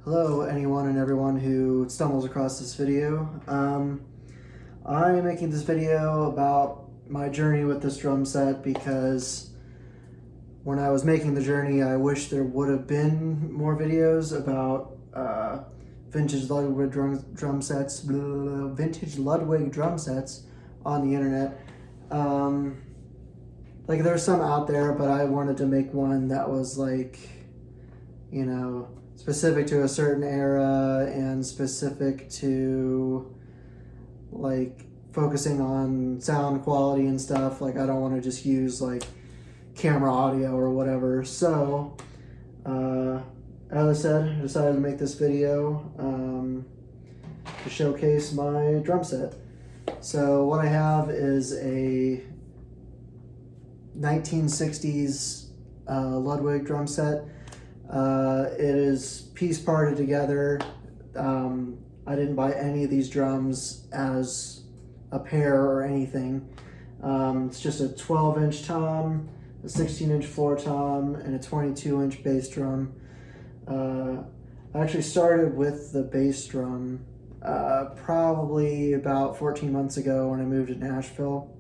Hello anyone and everyone who stumbles across this video. I'm making this video about my journey with this drum set because when I was making the journey I wish there would have been more videos about vintage Ludwig drum sets on the internet. Like there's some out there, but I wanted to make one that was like, you know, specific to a certain era and specific to like focusing on sound quality and stuff. Like I don't want to just use like camera audio or whatever. So as I said, I decided to make this video to showcase my drum set. So what I have is a 1960s Ludwig drum set. It is piece parted together. I didn't buy any of these drums as a pair or anything. It's just a 12-inch tom, a 16-inch floor tom, and a 22-inch bass drum. I actually started with the bass drum probably about 14 months ago when I moved to Nashville.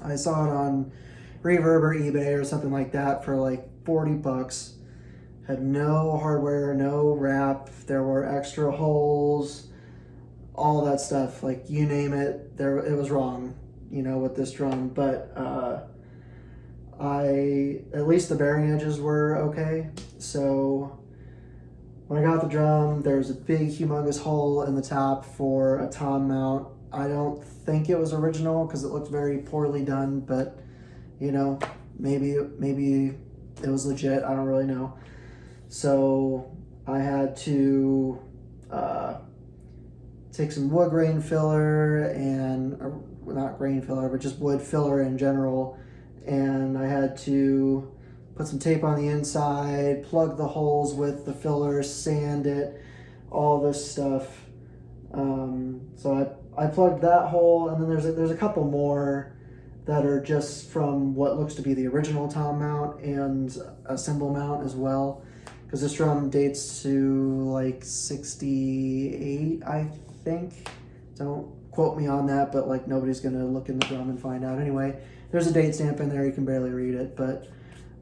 I saw it on Reverb or eBay or something like that for like 40 bucks. Had no hardware, no wrap, there were extra holes, all that stuff, like you name it, it was wrong, you know, with this drum. But at least the bearing edges were okay. So when I got the drum, there was a big humongous hole in the top for a tom mount. I don't think it was original because it looked very poorly done, but you know, maybe it was legit, I don't really know. So I had to take some wood grain filler not grain filler, but just wood filler in general. And I had to put some tape on the inside, plug the holes with the filler, sand it, all this stuff. So I plugged that hole, and then there's a couple more that are just from what looks to be the original tom mount and a cymbal mount as well. Because this drum dates to like 68, I think. Don't quote me on that, but like nobody's gonna look in the drum and find out. Anyway, there's a date stamp in there, you can barely read it, but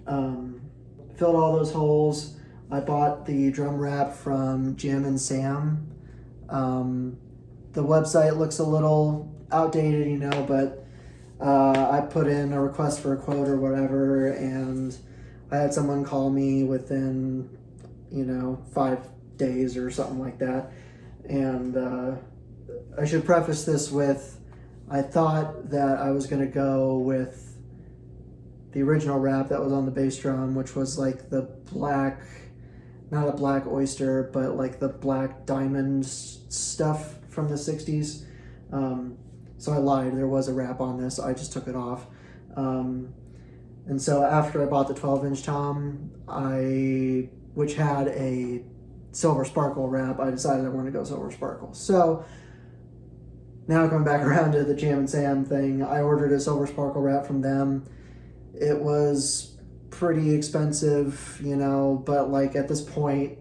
filled all those holes. I bought the drum wrap from Jim & Sam. The website looks a little outdated, you know, but I put in a request for a quote or whatever, and I had someone call me within, 5 days or something like that. And I should preface this with, I thought that I was going to go with the original wrap that was on the bass drum, which was like the black, not a black oyster, but like the black diamond stuff from the 60s. So I lied, there was a wrap on this, I just took it off. And so after I bought the 12-inch tom, which had a silver sparkle wrap, I decided I wanted to go silver sparkle. So now coming back around to the Jam & Sam thing, I ordered a silver sparkle wrap from them. It was pretty expensive, but like at this point,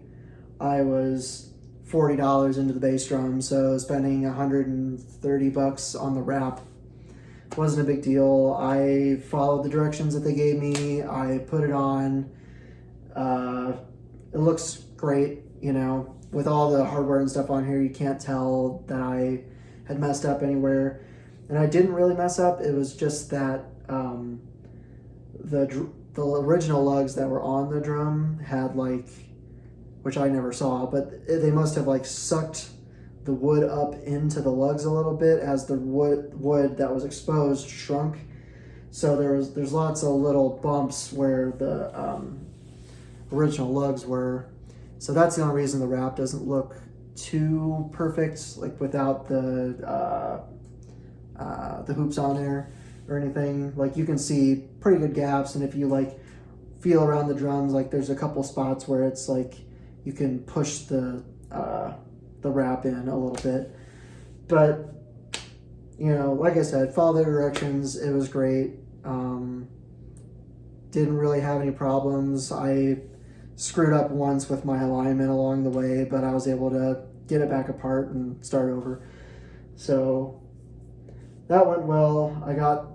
I was $40 into the bass drum, so spending $130 on the wrap wasn't a big deal. I followed the directions that they gave me. I put it on. It looks great, with all the hardware and stuff on here. You can't tell that I had messed up anywhere, and I didn't really mess up. It was just that the original lugs that were on the drum had which I never saw, but they must have sucked the wood up into the lugs a little bit as the wood that was exposed shrunk. So there's lots of little bumps where the original lugs were. So that's the only reason the wrap doesn't look too perfect, without the hoops on there or anything. You can see pretty good gaps, and if you feel around the drums, there's a couple spots where it's you can push the wrap in a little bit. But like I said, follow the directions. It was great. Didn't really have any problems. I screwed up once with my alignment along the way, but I was able to get it back apart and start over. So that went well. I got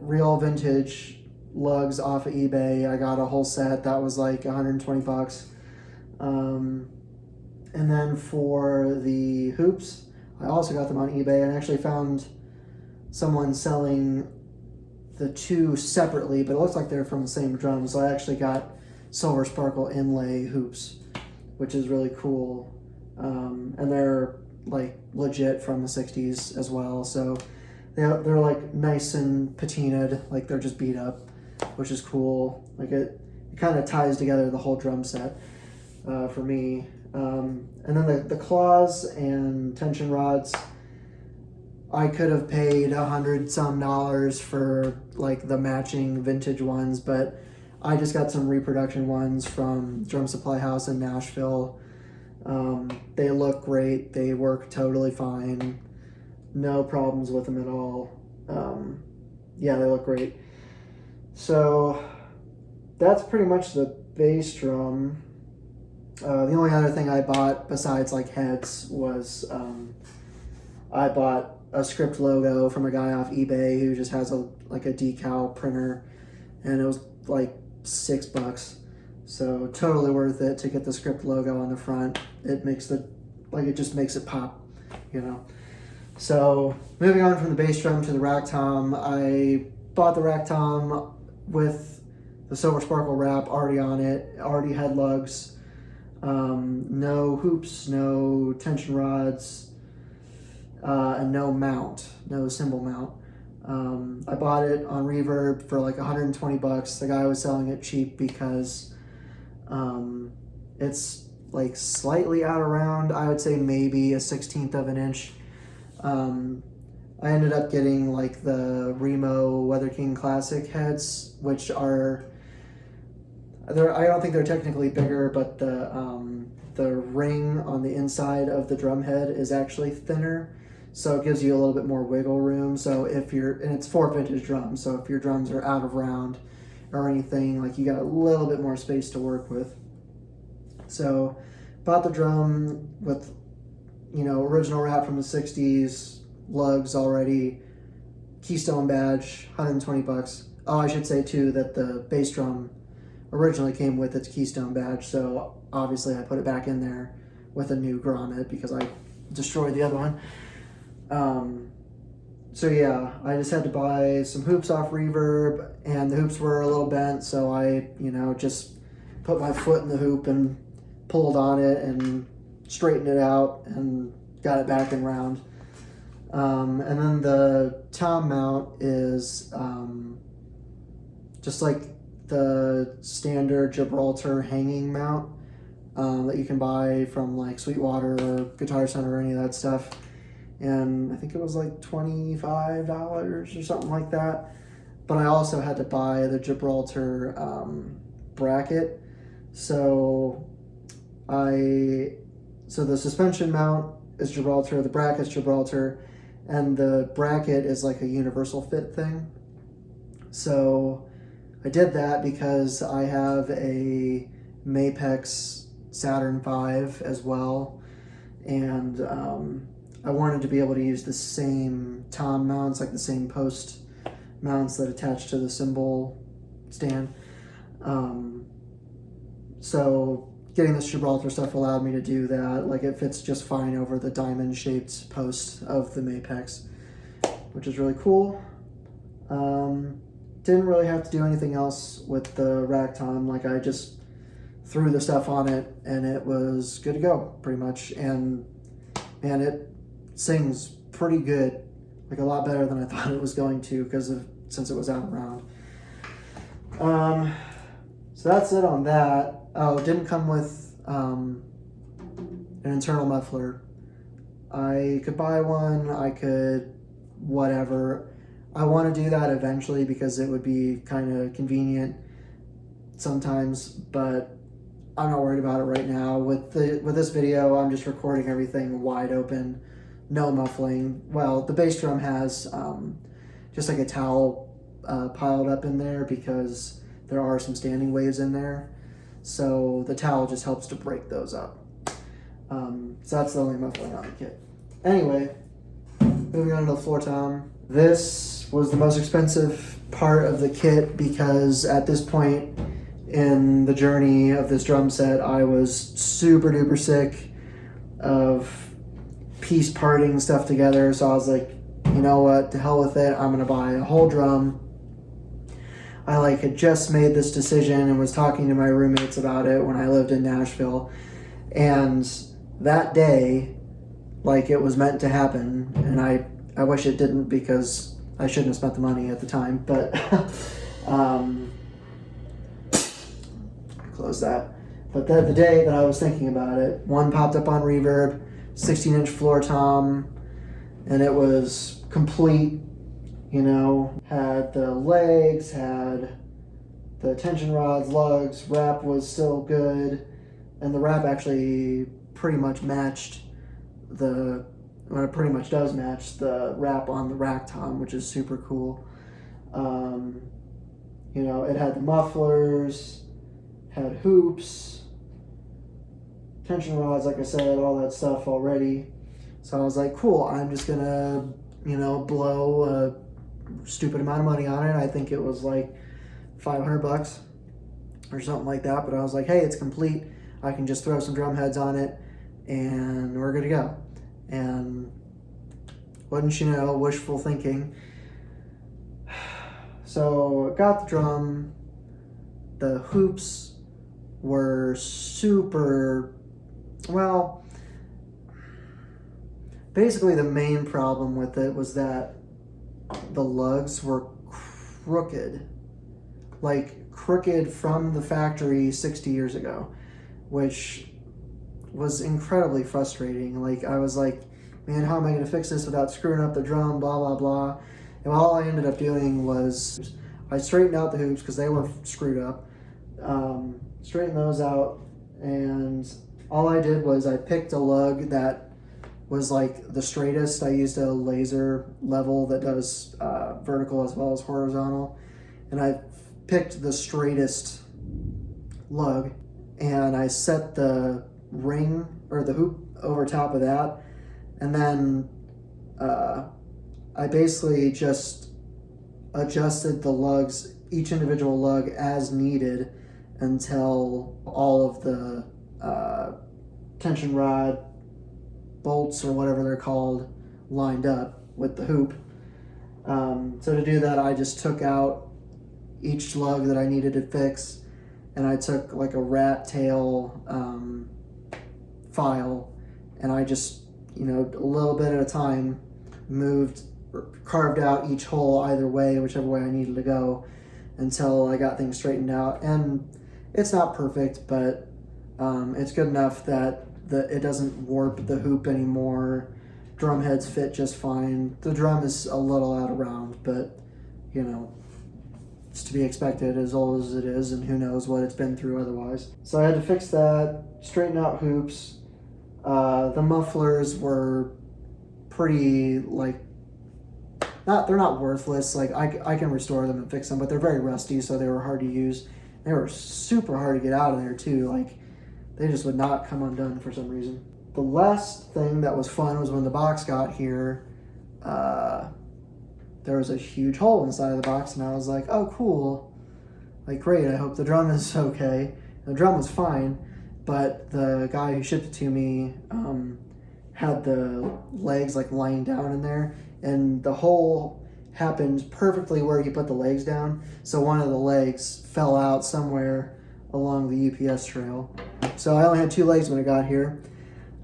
real vintage lugs off of eBay. I got a whole set that was like $120. And then for the hoops, I also got them on eBay and actually found someone selling the two separately, but it looks like they're from the same drum. So I actually got silver sparkle inlay hoops, which is really cool. And they're like legit from the 60s as well. So they're like nice and patinaed, like they're just beat up, which is cool. Like it kind of ties together the whole drum set for me. And then the claws and tension rods, I could have paid $100 some for like the matching vintage ones, but I just got some reproduction ones from Drum Supply House in Nashville. They look great. They work totally fine. No problems with them at all. Yeah, they look great. So that's pretty much the bass drum. The only other thing I bought besides like heads was I bought a script logo from a guy off eBay who just has a decal printer, and it was like $6. So totally worth it to get the script logo on the front. It makes it just makes it pop, you know. So moving on from the bass drum to the rack tom, I bought the rack tom with the silver sparkle wrap already on it, already had lugs. No hoops, no tension rods, and no mount, no cymbal mount. I bought it on Reverb for like $120. The guy was selling it cheap because it's like slightly out of round. I would say maybe a 1/16 of an inch. I ended up getting like the Remo Weather King Classic heads, which are I don't think they're technically bigger, but the ring on the inside of the drum head is actually thinner, so it gives you a little bit more wiggle room. So and it's for vintage drums, so if your drums are out of round or anything, like you got a little bit more space to work with. So bought the drum with, original wrap from the 60s, lugs already, Keystone badge, $120. Oh, I should say too that the bass drum originally came with its Keystone badge, so obviously I put it back in there with a new grommet because I destroyed the other one. So yeah, I just had to buy some hoops off Reverb, and the hoops were a little bent, so I, just put my foot in the hoop and pulled on it and straightened it out and got it back in round. And then the tom mount is just like the standard Gibraltar hanging mount that you can buy from like Sweetwater or Guitar Center or any of that stuff. And I think it was like $25 or something like that. But I also had to buy the Gibraltar bracket. So the suspension mount is Gibraltar, the bracket's Gibraltar, and the bracket is like a universal fit thing. So I did that because I have a Mapex Saturn V as well, and I wanted to be able to use the same tom mounts, like the same post mounts that attach to the cymbal stand. So getting this Gibraltar stuff allowed me to do that. Like it fits just fine over the diamond shaped post of the Mapex, which is really cool. Didn't really have to do anything else with the rack tom. Like I just threw the stuff on it and it was good to go pretty much. And man, it sings pretty good, like a lot better than I thought it was going to since it was out around. So that's it on that. Oh, it didn't come with an internal muffler. I could buy one, I could whatever. I want to do that eventually because it would be kind of convenient sometimes, but I'm not worried about it right now. With this video, I'm just recording everything wide open, no muffling. Well, the bass drum has just like a towel piled up in there because there are some standing waves in there. so the towel just helps to break those up. So that's the only muffling on the kit. Anyway, moving on to the floor tom. This was the most expensive part of the kit because at this point in the journey of this drum set, I was super duper sick of piece parting stuff together. So I was like, you know what, to hell with it. I'm going to buy a whole drum. I had just made this decision and was talking to my roommates about it when I lived in Nashville. And that day, it was meant to happen. And I wish it didn't because I shouldn't have spent the money at the time. But close that. But the day that I was thinking about it, one popped up on Reverb, 16-inch floor tom, and it was complete. Had the legs, had the tension rods, lugs, wrap was still good, and the wrap actually pretty much matched it pretty much does match the wrap on the rack tom, which is super cool. It had the mufflers, had hoops, tension rods, like I said, all that stuff already. So I was like, cool, I'm just gonna, blow a stupid amount of money on it. I think it was like $500 or something like that, but I was like, hey, it's complete. I can just throw some drum heads on it and we're good to go. And wouldn't you know, wishful thinking. So got the drum. The hoops were super, basically the main problem with it was that the lugs were crooked. Crooked from the factory 60 years ago, which was incredibly frustrating. I was like, man, how am I going to fix this without screwing up the drum, blah, blah, blah. And all I ended up doing was I straightened out the hoops because they were screwed up, straightened those out, and all I did was I picked a lug that was the straightest. I used a laser level that does vertical as well as horizontal, and I picked the straightest lug, and I set the ring or the hoop over top of that, and then I basically just adjusted the lugs, each individual lug as needed, until all of the tension rod bolts or whatever they're called lined up with the hoop. So to do that, I just took out each lug that I needed to fix, and I took a rat tail file, and I just, a little bit at a time, carved out each hole either way, whichever way I needed to go, until I got things straightened out. And it's not perfect, but it's good enough that it doesn't warp the hoop anymore. Drum heads fit just fine. The drum is a little out of round, but it's to be expected as old as it is, and who knows what it's been through otherwise. So I had to fix that, straighten out hoops. The mufflers were pretty they're not worthless. I can restore them and fix them, but they're very rusty, so they were hard to use. They were super hard to get out of there too. They just would not come undone for some reason. The last thing that was fun was when the box got here, there was a huge hole inside of the box, and I was like, oh, cool. Great, I hope the drum is okay. The drum was fine, but the guy who shipped it to me had the legs lying down in there, and the hole happened perfectly where he put the legs down, so one of the legs fell out somewhere along the UPS trail. So I only had 2 legs when it got here.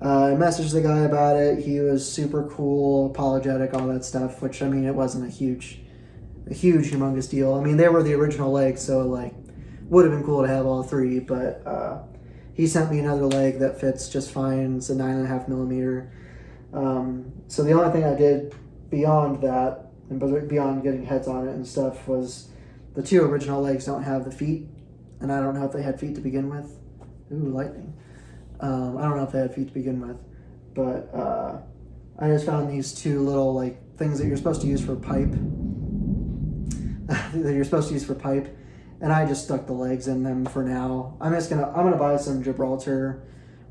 I messaged the guy about it. He was super cool, apologetic, all that stuff, which, it wasn't a huge, humongous deal. They were the original legs, so, would have been cool to have all 3, but he sent me another leg that fits just fine. It's a 9.5 millimeter. So the only thing I did beyond that, and beyond getting heads on it and stuff, was the 2 original legs don't have the feet, and I don't know if they had feet to begin with. Ooh, lightning. I don't know if they had feet to begin with, but I just found these 2 little things that you're supposed to use for pipe. and I just stuck the legs in them for now. I'm gonna buy some Gibraltar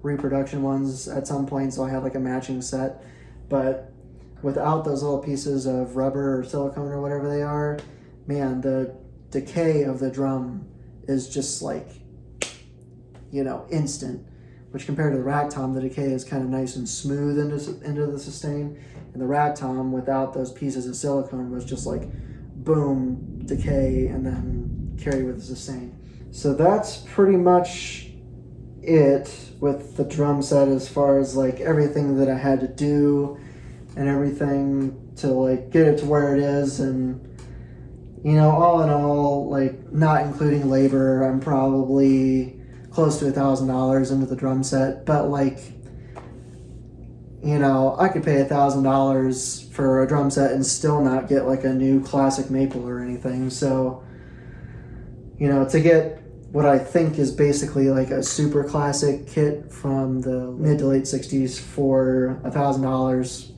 reproduction ones at some point, so I have like a matching set. But without those little pieces of rubber or silicone or whatever they are, man, the decay of the drum is just like, instant. Which compared to the rack tom, the decay is kind of nice and smooth into the sustain. And the rack tom without those pieces of silicone was just like boom, decay, and then carry with the sustain. So that's pretty much it with the drum set as far as like everything that I had to do and everything to like get it to where it is. And all in all, like not including labor, I'm probably close to $1,000 into the drum set. But like, I could pay $1,000 for a drum set and still not get like a new classic maple or anything. So to get what I think is basically like a super classic kit from the mid to late 60s for $1,000,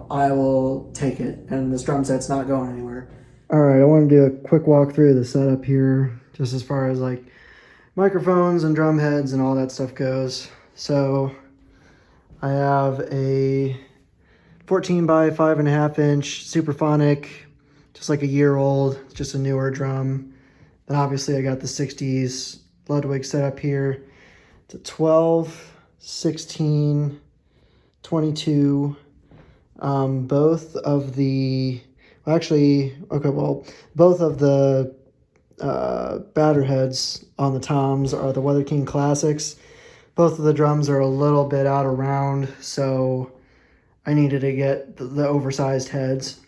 I will take it. And this drum set's not going anywhere. All right, I want to do a quick walkthrough of the setup here, just as far as like microphones and drum heads and all that stuff goes. So I have a 14 by 5.5 inch Superphonic, just like a year old, just a newer drum. Then obviously I got the 60s Ludwig set up here. It's a 12, 16, 22. Both of the, both of the batter heads on the toms are the Weather King Classics. Both of the drums are a little bit out of round, so I needed to get the oversized heads.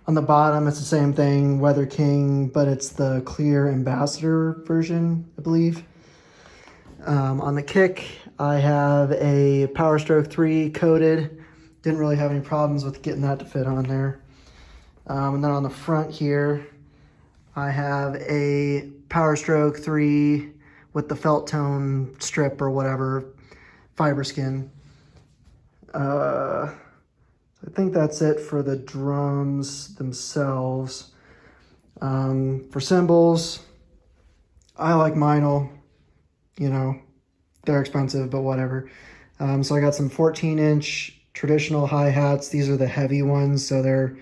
On the bottom, it's the same thing, Weather King, but it's the clear Ambassador version, I believe. On the kick, I have a Power Stroke 3 coated. Didn't really have any problems with getting that to fit on there. And then on the front here, I have a Power Stroke 3 with the felt tone strip or whatever, fiber skin. I think that's it for the drums themselves. For cymbals, I like Meinl. They're expensive, but whatever. So I got some 14-inch traditional hi-hats. These are the heavy ones, so they're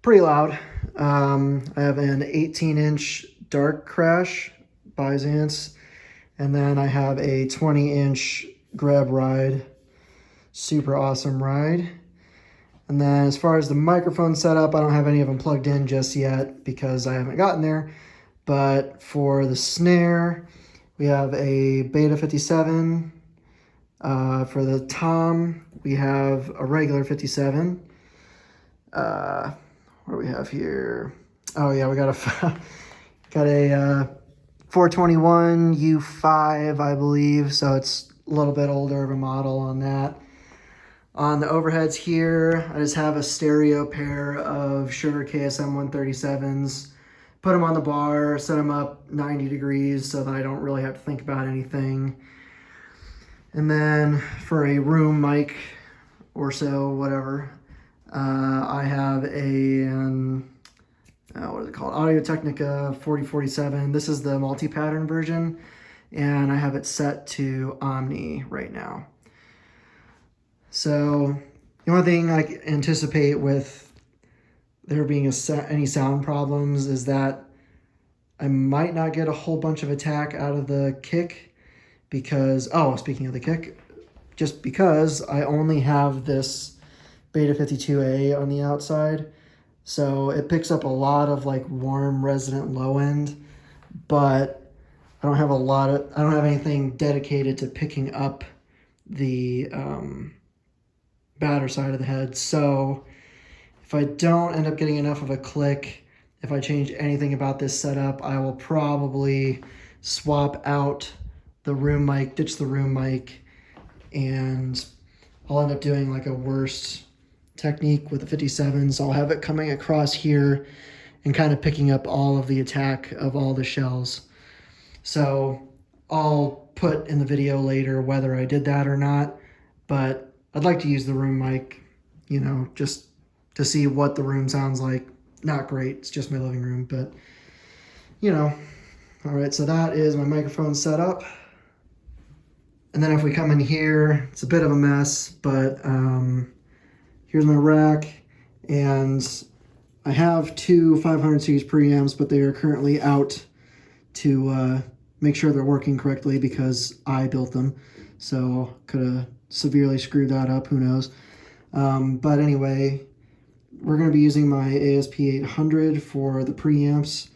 pretty loud. I have an 18-inch Dark Crash Byzance, and then I have a 20-inch Greb Ride. Super awesome ride. And then as far as the microphone setup, I don't have any of them plugged in just yet because I haven't gotten there. But for the snare, we have a Beta 57. For the tom, we have a regular 57. What do we have here? Oh yeah, we got a 421 U5, I believe. So it's a little bit older of a model on that. On the overheads here, I just have a stereo pair of Shure KSM 137s. Put them on the bar, set them up 90 degrees so that I don't really have to think about anything. And then for a room mic or so, whatever, I have what is it called? Audio-Technica 4047. This is the multi-pattern version, and I have it set to Omni right now. So the only thing I anticipate with there being any sound problems is that I might not get a whole bunch of attack out of the kick because, speaking of the kick, just because I only have this Beta 52A on the outside, so it picks up a lot of like warm resident low end, but I don't have anything dedicated to picking up the batter side of the head. So if I don't end up getting enough of a click, if I change anything about this setup, I will probably swap out the room mic, ditch the room mic, and I'll end up doing like a worse technique with the 57. So I'll have it coming across here and kind of picking up all of the attack of all the shells. So I'll put in the video later whether I did that or not, but I'd like to use the room mic, just to see what the room sounds like. Not great, it's just my living room, but you know. All right, so that is my microphone set up. And then if we come in here, it's a bit of a mess, but here's my rack, and I have two 500 series preamps, but they are currently out to make sure they're working correctly because I built them. So could have severely screwed that up, who knows. But anyway, we're going to be using my ASP800 for the preamps.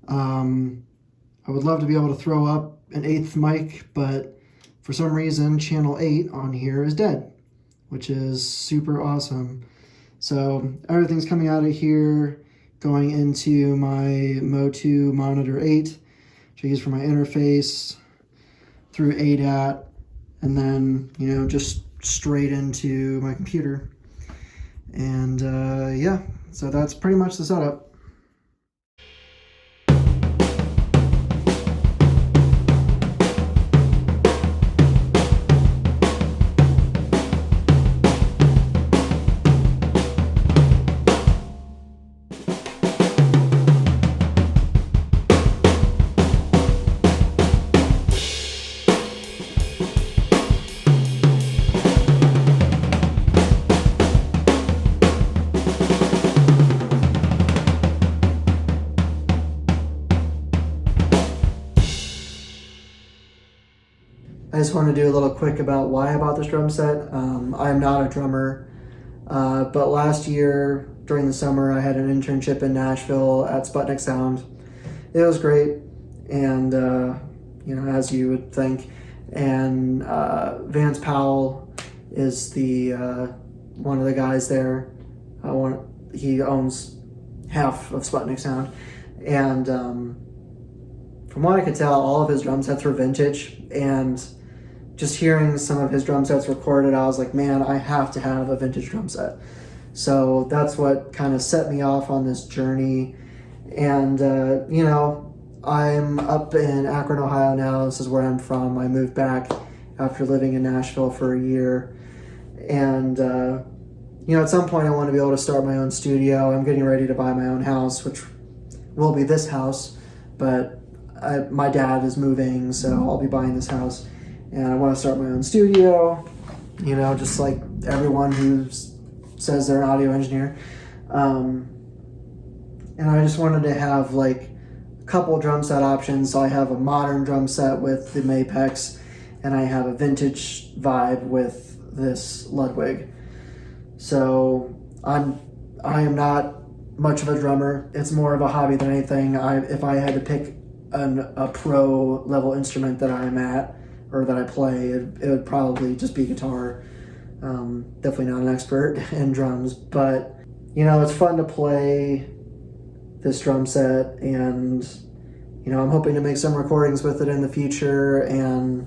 I would love to be able to throw up an 8th mic, but for some reason channel 8 on here is dead, which is super awesome. So everything's coming out of here, going into my Mo2 monitor 8, which I use for my interface, through ADAT, and then, you know, just straight into my computer. And yeah, so that's pretty much the setup. I just want to do a little quick about why I bought this drum set. I'm not a drummer, but last year during the summer I had an internship in Nashville at Sputnik Sound. It was great, and you know, as you would think. And Vance Powell is the one of the guys there. He owns half of Sputnik Sound, and from what I could tell, all of his drum sets were vintage. And just hearing some of his drum sets recorded, I was like, man, I have to have a vintage drum set. So that's what kind of set me off on this journey. And, you know, I'm up in Akron, Ohio now. This is where I'm from. I moved back after living in Nashville for a year. And, you know, at some point I want to be able to start my own studio. I'm getting ready to buy my own house, which will be this house. But my dad is moving, so I'll be buying this house. And I want to start my own studio, you know, just like everyone who says they're an audio engineer. And I just wanted to have like a couple drum set options. So I have a modern drum set with the Mapex, and I have a vintage vibe with this Ludwig. So I am not much of a drummer. It's more of a hobby than anything. If I had to pick a pro level instrument that I'm at, or that I play, it would probably just be guitar. Definitely not an expert in drums, but you know, it's fun to play this drum set, and you know, I'm hoping to make some recordings with it in the future, and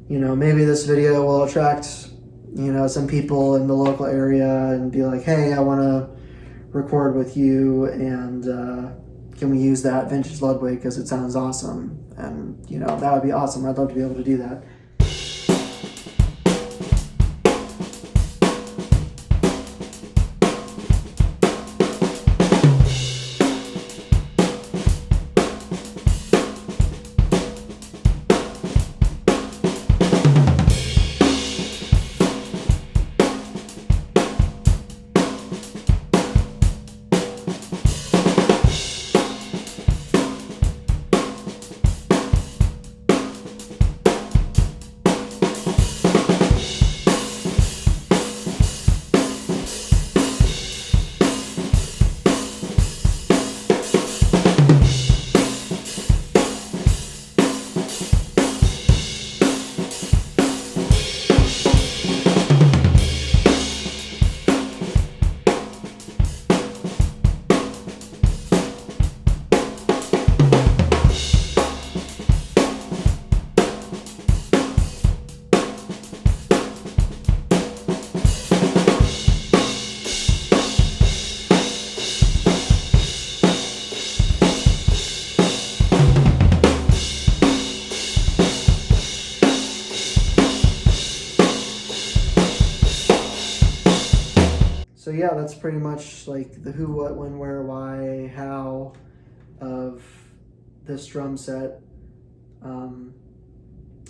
you know, maybe this video will attract, you know, some people in the local area and be like, hey, I want to record with you, and can we use that vintage Ludwig because it sounds awesome? And, you know, that would be awesome. I'd love to be able to do that. So yeah, that's pretty much like the who, what, when, where, why, how. of this drum set.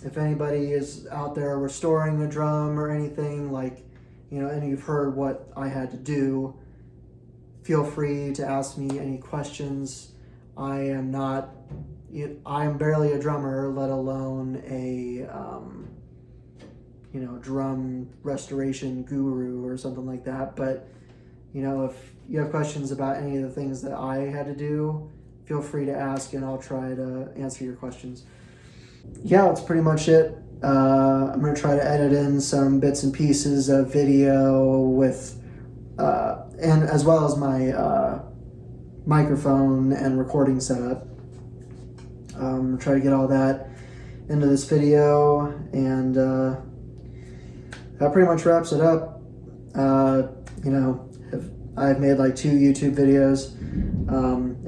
If anybody is out there restoring a drum or anything, like, and you've heard what I had to do, feel free to ask me any questions. I'm barely a drummer, let alone a drum restoration guru or something like that. But if you have questions about any of the things that I had to do, feel free to ask, and I'll try to answer your questions. Yeah, that's pretty much it. I'm going to try to edit in some bits and pieces of video with, and as well as my microphone and recording setup. Try to get all that into this video, and that pretty much wraps it up. I've made like 2 YouTube videos.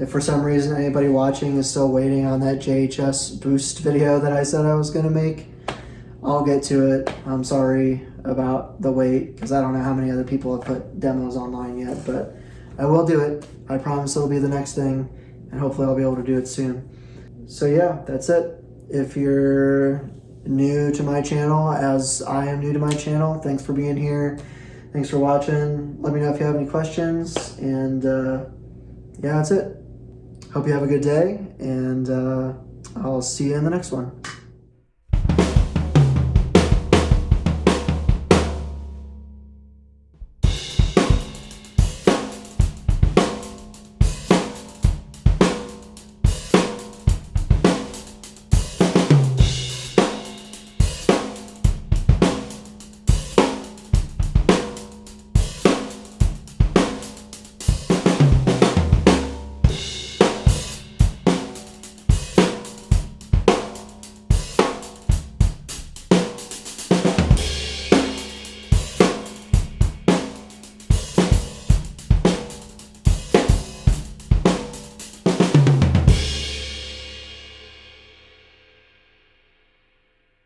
If for some reason anybody watching is still waiting on that JHS boost video that I said I was going to make, I'll get to it. I'm sorry about the wait, because I don't know how many other people have put demos online yet, but I will do it. I promise it'll be the next thing, and hopefully I'll be able to do it soon. So yeah, that's it. If you're new to my channel, as I am new to my channel, thanks for being here. Thanks for watching. Let me know if you have any questions, and yeah, that's it. Hope you have a good day, and I'll see you in the next one.